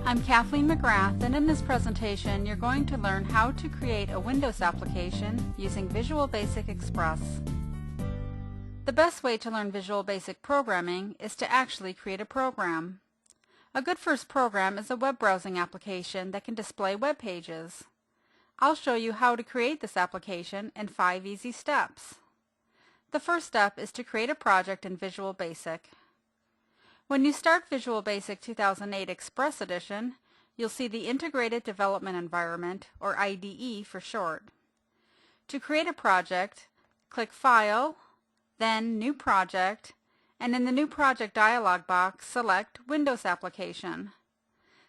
I'm Kathleen McGrath, and in this presentation you're going to learn how to create a Windows application using Visual Basic Express. The best way to learn Visual Basic programming is to actually create a program. A good first program is a web browsing application that can display web pages. I'll show you how to create this application in 5 easy steps. The first step is to create a project in Visual Basic. When you start Visual Basic 2008 Express Edition, you'll see the Integrated Development Environment, or IDE for short. To create a project, click File, then New Project, and in the New Project dialog box, select Windows Application.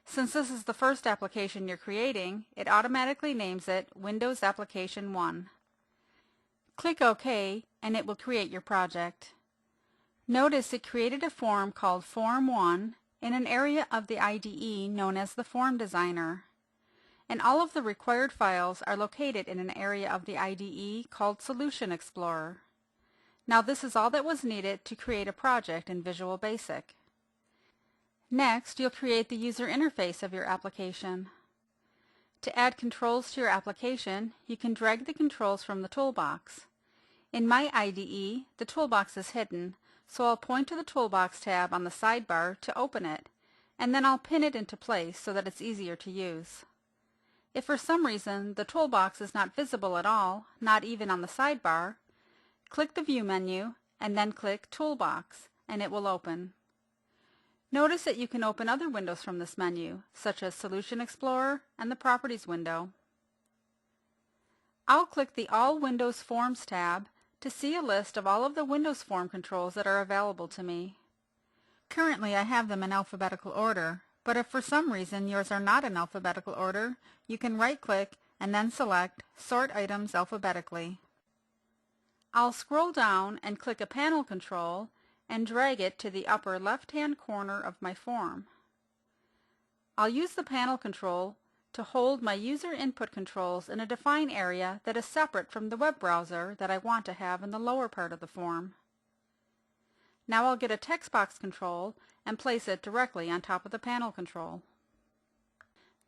Since this is the first application you're creating, it automatically names it Windows Application 1. Click OK, and it will create your project. Notice it created a form called Form 1 in an area of the IDE known as the Form Designer. And all of the required files are located in an area of the IDE called Solution Explorer. Now this is all that was needed to create a project in Visual Basic. Next, you'll create the user interface of your application. To add controls to your application, you can drag the controls from the toolbox. In my IDE, the toolbox is hidden, so I'll point to the Toolbox tab on the sidebar to open it, and then I'll pin it into place so that it's easier to use. If for some reason the toolbox is not visible at all, not even on the sidebar, click the View menu and then click Toolbox, and it will open. Notice that you can open other windows from this menu, such as Solution Explorer and the Properties window. I'll click the All Windows Forms tab to see a list of all of the Windows form controls that are available to me. Currently I have them in alphabetical order, but if for some reason yours are not in alphabetical order, you can right-click and then select Sort Items Alphabetically. I'll scroll down and click a panel control and drag it to the upper left-hand corner of my form. I'll use the panel control to hold my user input controls in a defined area that is separate from the web browser that I want to have in the lower part of the form. Now I'll get a text box control and place it directly on top of the panel control.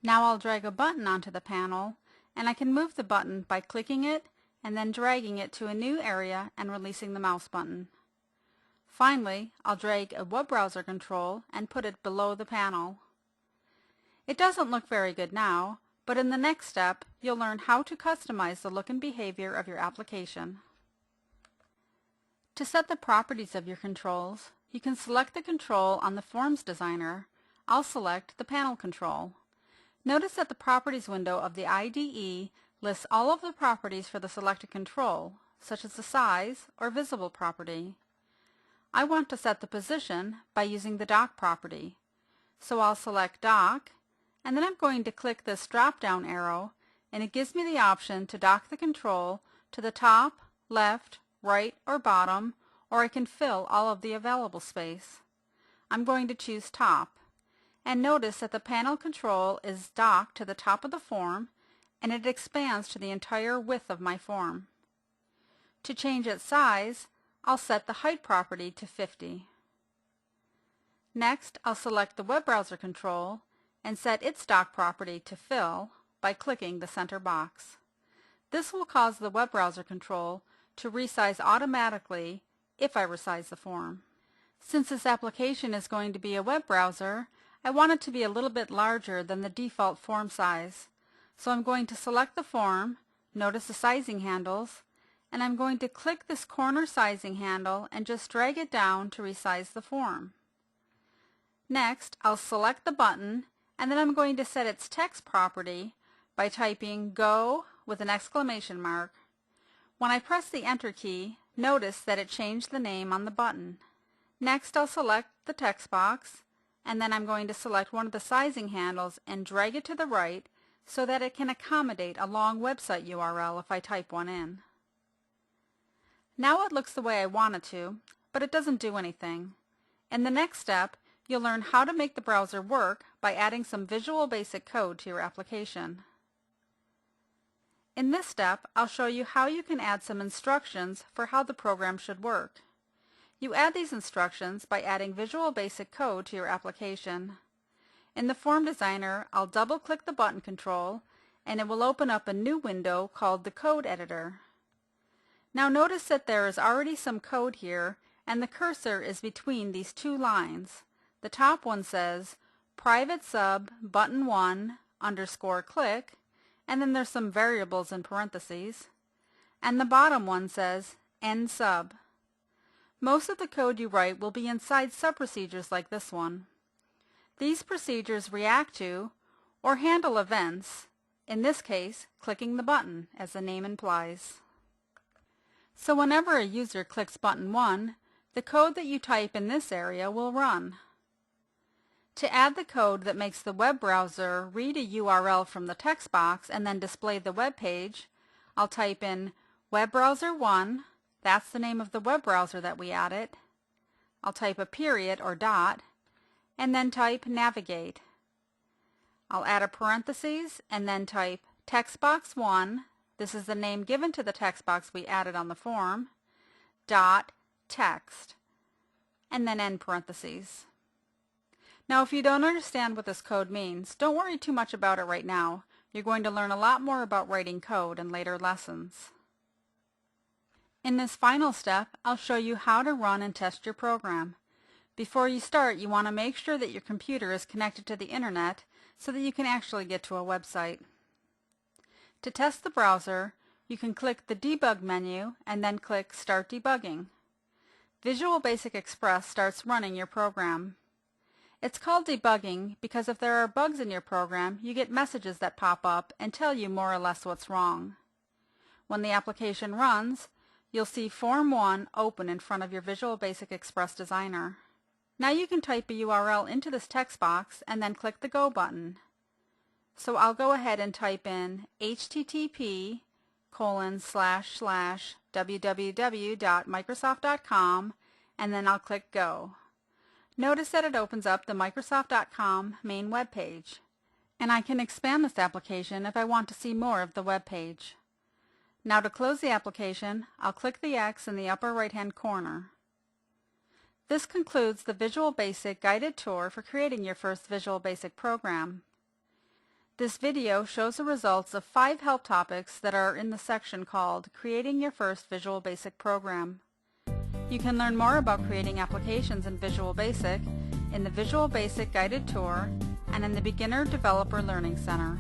Now I'll drag a button onto the panel, and I can move the button by clicking it and then dragging it to a new area and releasing the mouse button. Finally, I'll drag a web browser control and put it below the panel. It doesn't look very good now, but in the next step, you'll learn how to customize the look and behavior of your application. To set the properties of your controls, you can select the control on the Forms Designer. I'll select the panel control. Notice that the Properties window of the IDE lists all of the properties for the selected control, such as the size or visible property. I want to set the position by using the dock property, so I'll select Dock, and then I'm going to click this drop-down arrow, and it gives me the option to dock the control to the top, left, right, or bottom, or I can fill all of the available space. I'm going to choose top, and notice that the panel control is docked to the top of the form, and it expands to the entire width of my form. To change its size, I'll set the height property to 50. Next, I'll select the web browser control and set its dock property to fill by clicking the center box. This will cause the web browser control to resize automatically if I resize the form. Since this application is going to be a web browser, I want it to be a little bit larger than the default form size. So I'm going to select the form, notice the sizing handles, and I'm going to click this corner sizing handle and just drag it down to resize the form. Next, I'll select the button, and then I'm going to set its text property by typing Go with an exclamation mark. When I press the Enter key, notice that it changed the name on the button. Next, I'll select the text box, and then I'm going to select one of the sizing handles and drag it to the right so that it can accommodate a long website URL if I type one in. Now it looks the way I want it to, but it doesn't do anything. In the next step, you'll learn how to make the browser work by adding some Visual Basic code to your application. In this step, I'll show you how you can add some instructions for how the program should work. You add these instructions by adding Visual Basic code to your application. In the Form Designer, I'll double-click the button control and it will open up a new window called the Code Editor. Now notice that there is already some code here and the cursor is between these two lines. The top one says private sub button 1 underscore click, and then there's some variables in parentheses, and the bottom one says end sub. Most of the code you write will be inside sub-procedures like this one. These procedures react to or handle events, in this case clicking the button as the name implies. So whenever a user clicks button 1, the code that you type in this area will run. To add the code that makes the web browser read a URL from the text box and then display the web page, I'll type in web browser 1, that's the name of the web browser that we added. I'll type a period or dot, and then type navigate. I'll add a parentheses and then type text box 1, this is the name given to the text box we added on the form, dot text, and then end parentheses. Now if you don't understand what this code means, don't worry too much about it right now. You're going to learn a lot more about writing code in later lessons. In this final step, I'll show you how to run and test your program. Before you start, you want to make sure that your computer is connected to the internet so that you can actually get to a website. To test the browser, you can click the Debug menu and then click Start Debugging. Visual Basic Express starts running your program. It's called debugging because if there are bugs in your program, you get messages that pop up and tell you more or less what's wrong. When the application runs, you'll see Form 1 open in front of your Visual Basic Express Designer. Now you can type a URL into this text box and then click the Go button. So I'll go ahead and type in http://www.microsoft.com and then I'll click Go. Notice that it opens up the Microsoft.com main web page, and I can expand this application if I want to see more of the web page. Now to close the application, I'll click the X in the upper right-hand corner. This concludes the Visual Basic guided tour for creating your first Visual Basic program. This video shows the results of 5 help topics that are in the section called Creating Your First Visual Basic Program. You can learn more about creating applications in Visual Basic in the Visual Basic Guided Tour and in the Beginner Developer Learning Center.